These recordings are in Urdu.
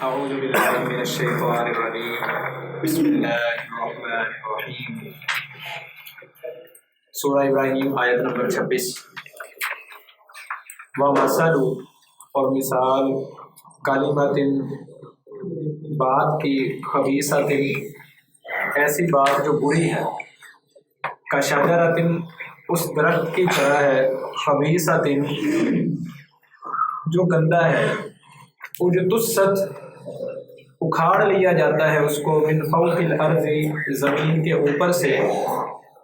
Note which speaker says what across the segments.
Speaker 1: اعوذ باللہ من الشیطان الرجیم بسم اللہ الرحمن الرحیم۔ سورہ ابراہیم آیت نمبر 26۔ وَمَثَلُ، اور مثال، کلمۃ، بات کی، خبیثۃ، ایسی بات جو بری ہے، کشجرۃ، اس درخت کی طرح ہے، خبیثۃ، جو گندا ہے، اجتثت، اکھاڑ لیا جاتا ہے اس کو، من فوق الارض، زمین کے اوپر سے،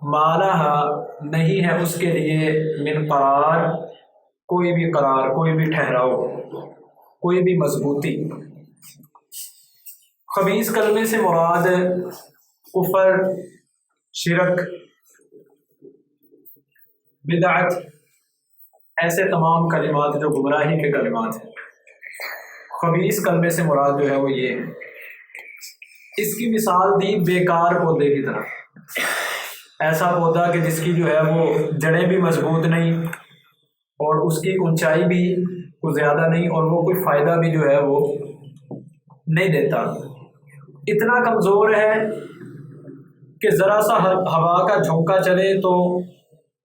Speaker 1: ما لها، نہیں ہے اس کے لیے، من قرار، کوئی بھی قرار، کوئی بھی ٹھہراؤ، کوئی بھی مضبوطی۔ خبیث کلمے سے مراد کفر، شرک، بدعت، ایسے تمام کلمات جو گمراہی کے کلمات ہیں۔ خبیث کلمے سے مراد جو ہے وہ یہ ہے۔ اس کی مثال دی بیکار پودے کی طرح، ایسا پودا کہ جس کی جو ہے وہ جڑیں بھی مضبوط نہیں، اور اس کی اونچائی بھی کوئی زیادہ نہیں، اور وہ کوئی فائدہ بھی جو ہے وہ نہیں دیتا، اتنا کمزور ہے کہ ذرا سا ہوا کا جھونکا چلے تو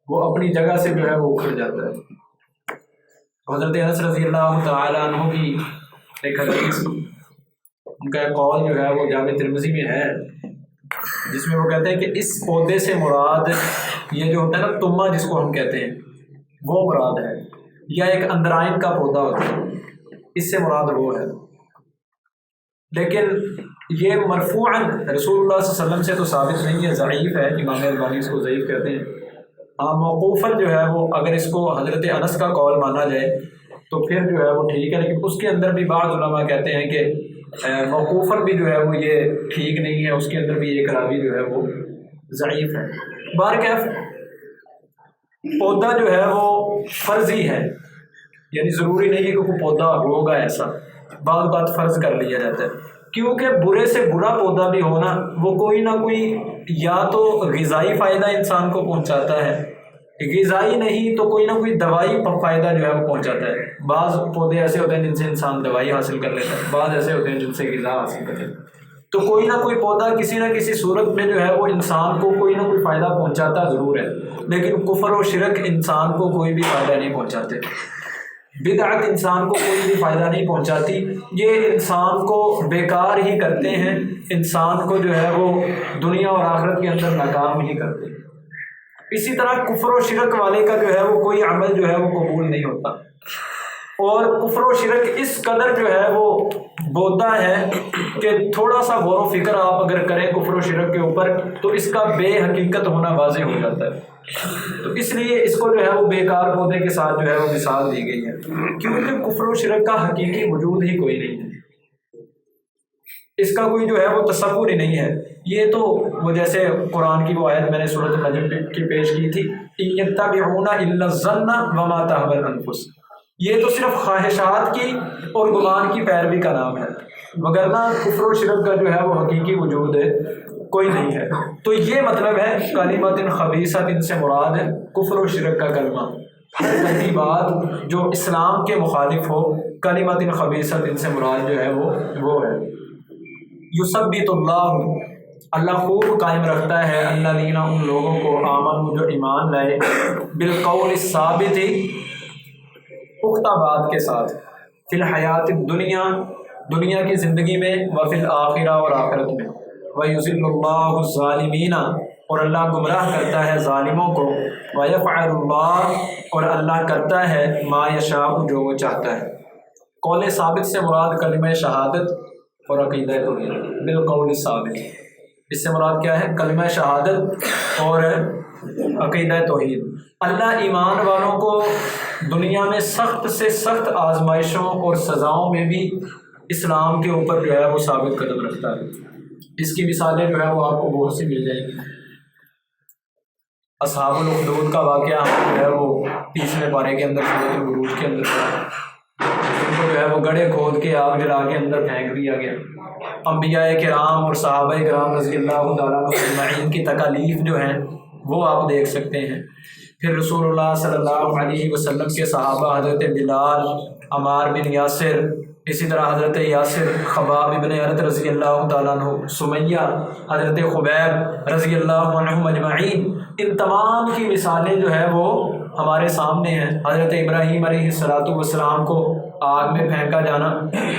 Speaker 1: وہ اپنی جگہ سے جو ہے وہ اکھڑ جاتا ہے۔ حضرت انس رضی اللہ تعالیٰ عنہ کی ایک حدیث، ان کا ایک قول جو ہے وہ جامع ترمذی میں ہے، جس میں وہ کہتے ہیں کہ اس پودے سے مراد یہ جو ہوتا ہے نا تمہ، جس کو ہم کہتے ہیں، وہ مراد ہے، یا ایک اندرائن کا پودا ہوتا ہے، اس سے مراد وہ ہے۔ لیکن یہ مرفوعاً رسول اللہ صلی اللہ علیہ وسلم سے تو ثابت نہیں ہے، ضعیف ہے، امام البانی اس کو ضعیف کہتے ہیں۔ موقوفاً جو ہے وہ اگر اس کو حضرت انس کا قول مانا جائے تو پھر جو ہے وہ ٹھیک ہے، لیکن اس کے اندر بھی بعض علماء کہتے ہیں کہ موقوفاً بھی جو ہے وہ یہ ٹھیک نہیں ہے، اس کے اندر بھی ایک راوی جو ہے وہ ضعیف ہے۔ بہرکیف پودا جو ہے وہ فرضی ہے، یعنی ضروری نہیں ہے کہ کوئی پودا ہوگا ایسا، بعض بات فرض کر لیا جاتا ہے، کیونکہ برے سے برا پودا بھی ہونا وہ کوئی نہ کوئی یا تو غذائی فائدہ انسان کو پہنچاتا ہے، غذائی نہیں تو کوئی نہ کوئی دوائی فائدہ جو ہے وہ پہنچاتا ہے۔ بعض پودے ایسے ہوتے ہیں جن سے انسان دوائی حاصل کر لیتا ہے، بعض ایسے ہوتے ہیں جن سے غذا حاصل کر لیتا ہے، تو کوئی نہ کوئی پودا کسی نہ کسی صورت میں جو ہے وہ انسان کو کوئی نہ کوئی فائدہ پہنچاتا ضرور ہے، لیکن کفر و شرک انسان کو کوئی بھی فائدہ نہیں پہنچاتے، بدعت انسان کو کوئی بھی فائدہ نہیں پہنچاتی، یہ انسان کو بیکار ہی کرتے ہیں، انسان کو جو ہے وہ دنیا اور آخرت کے اندر ناکام ہی کرتے ہیں۔ اسی طرح کفر و شرک والے کا جو ہے وہ کوئی عمل جو ہے وہ قبول نہیں ہوتا، اور کفر و شرک اس قدر جو ہے وہ بودا ہے کہ تھوڑا سا غور و فکر آپ اگر کریں کفر و شرک کے اوپر تو اس کا بے حقیقت ہونا واضح ہو جاتا ہے۔ تو اس لیے اس کو جو ہے وہ بیکار پودے کے ساتھ جو ہے وہ مثال دی گئی ہے، کیونکہ کفر و شرک کا حقیقی وجود ہی کوئی نہیں ہے، اس کا کوئی جو ہے وہ تصور ہی نہیں ہے۔ یہ تو وہ جیسے قرآن کی وہ آیت میں نے سورۃ النجم کی پیش کی تھی، إِن يَتَّبِعُونَ إِلَّا الظَّنَّ وَمَا تَهْوَى الْأَنفُسُ، یہ تو صرف خواہشات کی اور گمان کی پیروی کا نام ہے، وگرنہ کفر و شرک کا جو ہے وہ حقیقی وجود ہے کوئی نہیں ہے۔ تو یہ مطلب ہے کلمۃ خبیثۃ سے مراد ہے کفر و شرک کا کلمہ، ہر گندی بات جو اسلام کے مخالف ہو، کلمۃ خبیثۃ سے مراد جو ہے وہ ہے۔ یثبت اللہ خوب قائم رکھتا ہے الذین، ان لوگوں کو، آمنوا جو ایمان لائے، بالقول الثابت، پختہ بات کے ساتھ، فی الحیات الدنیا، دنیا کی زندگی میں، وفی الآخرہ، اور آخرت میں، ویضل اللہ الظالمین، اور اللہ گمراہ کرتا ہے ظالموں کو، ویفعل اللہ، اور اللہ کرتا ہے ما یشاء، جو وہ چاہتا ہے۔ قول ثابت سے مراد کلمہ شہادت اور عقیدہ توحید، بالقول ثابت، اس سے مراد کیا ہے؟ کلمہ شہادت اور عقیدہ توحید۔ اللہ ایمان والوں کو دنیا میں سخت سے سخت آزمائشوں اور سزاؤں میں بھی اسلام کے اوپر جو ہے وہ ثابت قدم رکھتا ہے۔ اس کی مثالیں جو ہے وہ آپ کو بہت سی مل جائیں گی۔ اصحاب الاخدود کا واقعہ جو ہے وہ 30ویں پارے کے اندر سورۃ البروج کے اندر ان کو جو ہے وہ گڑھے کھود کے آگ جلا کے اندر پھینک دیا گیا۔ انبیاء کرام اور صحابہ کرام رضی اللہ تعالیٰ اجمعین کی تکالیف جو ہیں وہ آپ دیکھ سکتے ہیں۔ پھر رسول اللہ صلی اللہ علیہ وسلم کے صحابہ حضرت بلال، عمار بن یاسر اسی طرح حضرت یاسر، خباب ابن ارت رضی اللہ تعالیٰ عنہ، سمیہ، حضرت خبیب رضی اللہ عنہم اجمعین، ان تمام کی مثالیں جو ہے وہ ہمارے سامنے ہیں۔ حضرت ابراھیم علیہ السلام کو آگ میں پھینکا جانا،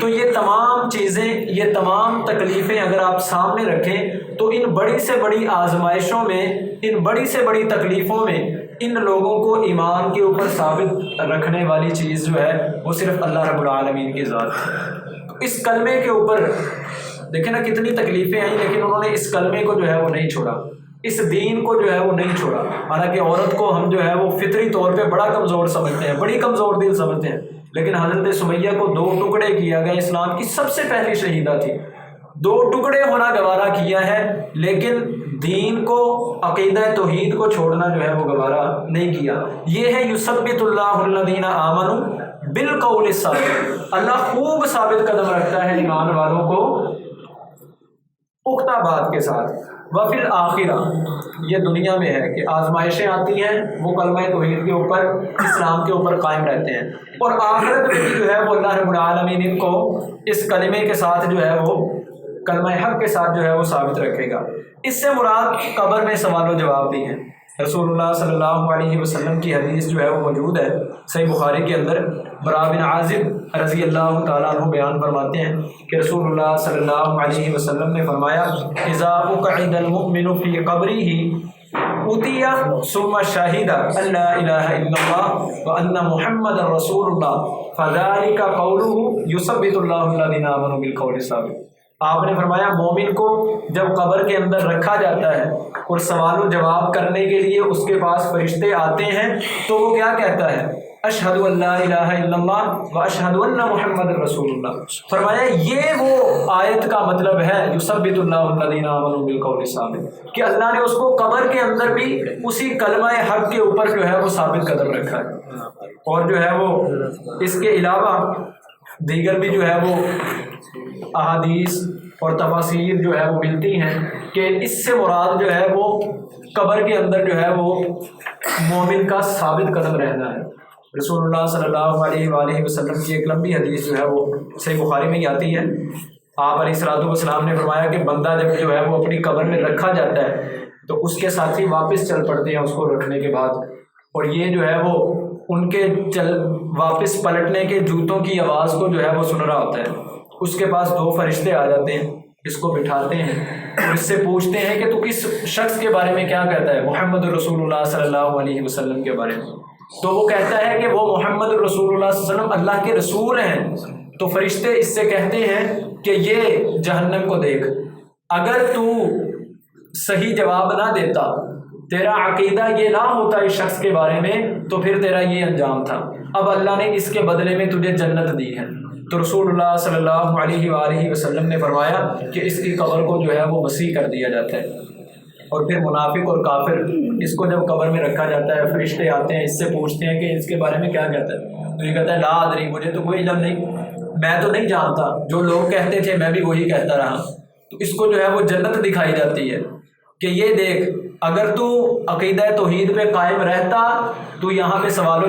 Speaker 1: تو یہ تمام چیزیں، یہ تمام تکلیفیں اگر آپ سامنے رکھیں تو ان بڑی سے بڑی آزمائشوں میں، ان بڑی سے بڑی تکلیفوں میں ان لوگوں کو ایمان کے اوپر ثابت رکھنے والی چیز جو ہے وہ صرف اللہ رب العالمین کی ذات ہے۔ اس کلمے کے اوپر دیکھیں نا کتنی تکلیفیں آئیں، لیکن انہوں نے اس کلمے کو جو ہے وہ نہیں چھوڑا، اس دین کو جو ہے وہ نہیں چھوڑا۔ حالانکہ عورت کو ہم جو ہے وہ فطری طور پہ بڑا کمزور سمجھتے ہیں، بڑی کمزور دل سمجھتے ہیں، لیکن حضرت سمیہ کو 2 ٹکڑے کیا گیا، اسلام کی سب سے پہلی شہیدہ تھی، 2 ٹکڑے ہونا گوارا کیا ہے، لیکن دین کو، عقیدہ توحید کو چھوڑنا جو ہے وہ گوارا نہیں کیا۔ یہ ہے یثبت اللہ الذین آمنوا بالقول الثابت، اللہ خوب ثابت قدم رکھتا ہے ایمان والوں کو پختہ بات کے ساتھ۔ وفی الآخرہ، یہ دنیا میں ہے کہ آزمائشیں آتی ہیں، وہ کلمہ توحید کے اوپر، اسلام کے اوپر قائم رہتے ہیں، اور آخرت میں بھی جو ہے وہ اللہ رب العالمین ان کو اس کلمے کے ساتھ جو ہے وہ کلمہ حق کے ساتھ جو ہے وہ ثابت رکھے گا۔ اس سے مراد قبر میں سوال و جواب بھی ہے۔ رسول اللہ صلی اللہ علیہ وسلم کی حدیث جو ہے وہ موجود ہے صحیح بخاری کے اندر، برا بن عازب رضی اللہ تعالیٰ عنہ بیان فرماتے ہیں کہ رسول اللہ صلی اللہ علیہ وسلم نے فرمایا، اذا اقعد المؤمن فی قبرہ اتی ثم شہد ان لا الہ الا اللہ وان محمد رسول اللہ فذلک قولہ یثبت اللہ الذین آمنوا بالقول الثابت۔ آپ نے فرمایا مومن کو جب قبر کے اندر رکھا جاتا ہے اور سوال و جواب کرنے کے لیے اس کے پاس فرشتے آتے ہیں تو وہ کیا کہتا ہے؟ اشہد ان لا الہ الا اللہ و اشہد ان محمد رسول اللہ۔ فرمایا یہ وہ آیت کا مطلب ہے یثبت اللہ الذین آمنوا بالقول الثابت، کہ اللہ نے اس کو قبر کے اندر بھی اسی کلمہ حق کے اوپر جو ہے وہ ثابت قدم رکھا ہے۔ اور جو ہے وہ اس کے علاوہ دیگر بھی جو ہے وہ احادیث اور تفاسیر جو ہے وہ ملتی ہیں کہ اس سے مراد جو ہے وہ قبر کے اندر جو ہے وہ مومن کا ثابت قدم رہنا ہے۔ رسول اللہ صلی اللہ علیہ وآلہ وسلم کی ایک لمبی حدیث جو ہے وہ صحیح بخاری میں ہی آتی ہے۔ آپ علیہ الصلوۃ والسلام نے فرمایا کہ بندہ جب جو ہے وہ اپنی قبر میں رکھا جاتا ہے تو اس کے ساتھی واپس چل پڑتے ہیں اس کو رکھنے کے بعد، اور یہ جو ہے وہ ان کے واپس پلٹنے کے جوتوں کی آواز کو جو ہے وہ سن رہا ہوتا ہے۔ اس کے پاس 2 فرشتے آ جاتے ہیں، اس کو بٹھاتے ہیں اور اس سے پوچھتے ہیں کہ تو کس شخص کے بارے میں کیا کہتا ہے؟ محمد رسول اللہ صلی اللہ علیہ وسلم کے بارے میں۔ تو وہ کہتا ہے کہ وہ محمد رسول اللہ صلی اللہ علیہ وسلم اللہ کے رسول ہیں۔ تو فرشتے اس سے کہتے ہیں کہ یہ جہنم کو دیکھ، اگر تو صحیح جواب نہ دیتا، تیرا عقیدہ یہ نہ ہوتا اس شخص کے بارے میں، تو پھر تیرا یہ انجام تھا، اب اللہ نے اس کے بدلے میں تجھے جنت دی ہے۔ تو رسول اللہ صلی اللہ علیہ وآلہ وسلم نے فرمایا کہ اس کی قبر کو جو ہے وہ وسیع کر دیا جاتا ہے، اور پھر منافق اور کافر اس کو جب قبر میں رکھا جاتا ہے، فرشتے آتے ہیں، اس سے پوچھتے ہیں کہ اس کے بارے میں کیا کہتا ہے؟ تو یہ کہتا ہے لا ادری، مجھے تو کوئی علم نہیں، میں تو نہیں جانتا، جو لوگ کہتے تھے میں بھی وہی کہتا رہا۔ تو اس کو جو ہے وہ جنت دکھائی جاتی ہے کہ یہ دیکھ، اگر تو عقیدہ توحید پہ قائم رہتا، تو یہاں پہ سوالوں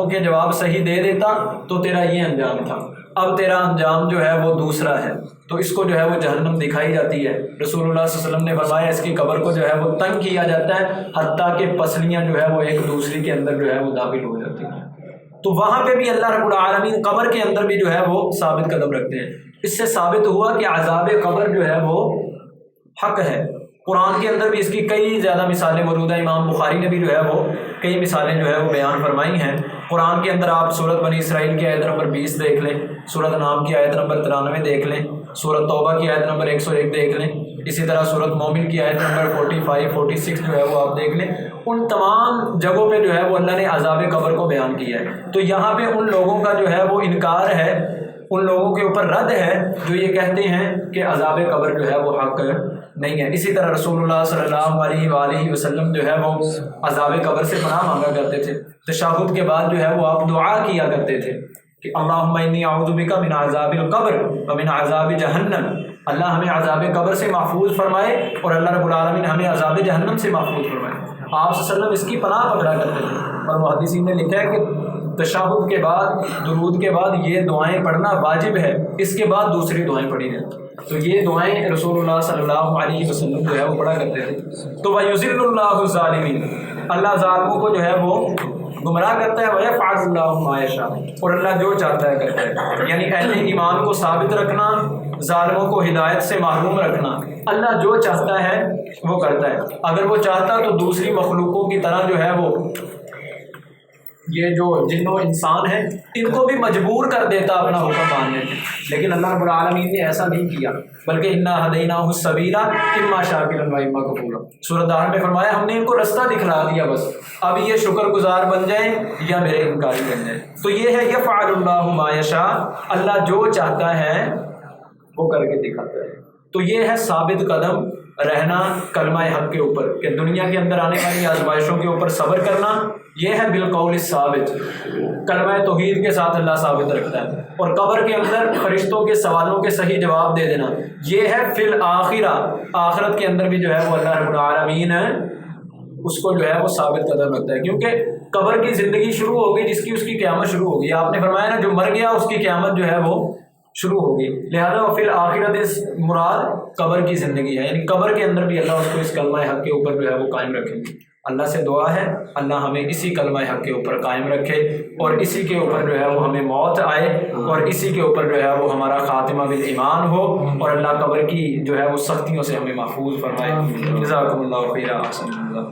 Speaker 1: کے جواب صحیح دے دیتا تو تیرا یہ انجام تھا، اب تیرا انجام جو ہے وہ دوسرا ہے۔ تو اس کو جو ہے وہ جہنم دکھائی جاتی ہے۔ رسول اللہ صلی اللہ علیہ وسلم نے فرمایا اس کی قبر کو جو ہے وہ تنگ کیا جاتا ہے، حتیٰ کہ پسلیاں جو ہے وہ ایک دوسری کے اندر جو ہے وہ داخل ہو جاتی ہیں۔ تو وہاں پہ بھی اللہ رب العالمین قبر کے اندر بھی جو ہے وہ ثابت قدم رکھتے ہیں۔ اس سے ثابت ہوا کہ عذاب قبر جو ہے وہ حق ہے۔ قرآن کے اندر بھی اس کی کئی زیادہ مثالیں موجود ہیں۔ امام بخاری نے بھی جو ہے وہ کئی مثالیں جو ہے وہ بیان فرمائی ہیں۔ قرآن کے اندر آپ سورۃ بنی اسرائیل کی آیت نمبر 20 دیکھ لیں، سورۃ نام کی آیت نمبر 93 دیکھ لیں، سورۃ توبہ کی آیت نمبر 101 دیکھ لیں، اسی طرح سورۃ مومن کی آیت نمبر 45 46 جو ہے وہ آپ دیکھ لیں۔ ان تمام جگہوں پہ جو ہے وہ اللہ نے عذاب قبر کو بیان کیا ہے۔ تو یہاں پہ ان لوگوں کا جو ہے وہ انکار ہے، ان لوگوں کے اوپر رد ہے جو یہ کہتے ہیں کہ عذاب قبر جو ہے وہ حق نہیں ہے۔ اسی طرح رسول اللہ صلی اللہ علیہ وآلہ وسلم جو ہے وہ عذاب قبر سے پناہ مانگا کرتے تھے۔ تشہد کے بعد جو ہے وہ آپ دعا کیا کرتے تھے کہ اللہم انی اعوذ بک من عذاب القبر ومن عذاب جہنم، اللہ ہمیں عذاب قبر سے محفوظ فرمائے اور اللہ رب العالمین ہمیں عذاب جہنم سے محفوظ فرمائے۔ آپ صلی اللہ علیہ وسلم اس کی پناہ پکڑا کرتے تھے، اور محدثین نے لکھا ہے کہ تشہد کے بعد، درود کے بعد یہ دعائیں پڑھنا واجب ہے، اس کے بعد دوسری دعائیں پڑھی جائیں۔ تو یہ دعائیں رسول اللہ صلی اللہ علیہ وسلم جو ہے وہ پڑھا کرتے تھے۔ تو وَيُذِلُّ اللَّهُ الظَّالِمِينَ، اللہ ظالموں کو جو ہے وہ گمراہ کرتا ہے، وَيَفْعَلُ اللَّهُ مَا يَشَاءُ، اور اللہ جو چاہتا ہے کرتا ہے۔ یعنی اہل ایمان کو ثابت رکھنا، ظالموں کو ہدایت سے محروم رکھنا، اللہ جو چاہتا ہے وہ کرتا ہے۔ اگر وہ چاہتا تو دوسری مخلوقوں کی طرح جو ہے وہ یہ جو جن و انسان ہیں ان کو بھی مجبور کر دیتا اپنا حکم ماننے میں، لیکن اللہ رب العالمین نے ایسا نہیں کیا، بلکہ انا ہدیناہ السبیل اما شاکرا و اما کفورا۔ سورۃ دار میں فرمایا ہم نے ان کو رستہ دکھلا دیا، بس اب یہ شکر گزار بن جائیں یا میرے انکاری بن جائیں۔ تو یہ ہے یفعل اللہ ما یشاء، اللہ جو چاہتا ہے وہ کر کے دکھاتا ہے۔ تو یہ ہے ثابت قدم رہنا کلمہ حق کے اوپر، کہ دنیا کے اندر آنے والی آزمائشوں کے اوپر صبر کرنا، یہ ہے بالقول ثابت۔ کلمہ توحید کے ساتھ اللہ ثابت رکھتا ہے، اور قبر کے اندر فرشتوں کے سوالوں کے صحیح جواب دے دینا، یہ ہے فی الآخرہ، آخرت کے اندر بھی جو ہے وہ اللہ رب العالمین اس کو جو ہے وہ ثابت قدم رکھتا ہے، کیونکہ قبر کی زندگی شروع ہوگی جس کی اس کی قیامت شروع ہوگی۔ آپ نے فرمایا نا جو مر گیا اس کی قیامت جو ہے وہ شروع ہوگی، لہذا فی الآخرت اس مراد قبر کی زندگی ہے، یعنی قبر کے اندر بھی اللہ اس کو اس کلمہ حق کے اوپر جو ہے وہ قائم رکھیں گے۔ اللہ سے دعا ہے اللہ ہمیں اسی کلمہ حق کے اوپر قائم رکھے، اور اسی کے اوپر جو ہے وہ ہمیں موت آئے، اور اسی کے اوپر جو ہے وہ ہمارا خاتمہ بالایمان ہو، اور اللہ قبر کی جو ہے وہ سختیوں سے ہمیں محفوظ فرمائے۔ جزاکم اللہ خیرا، احسن اللہ۔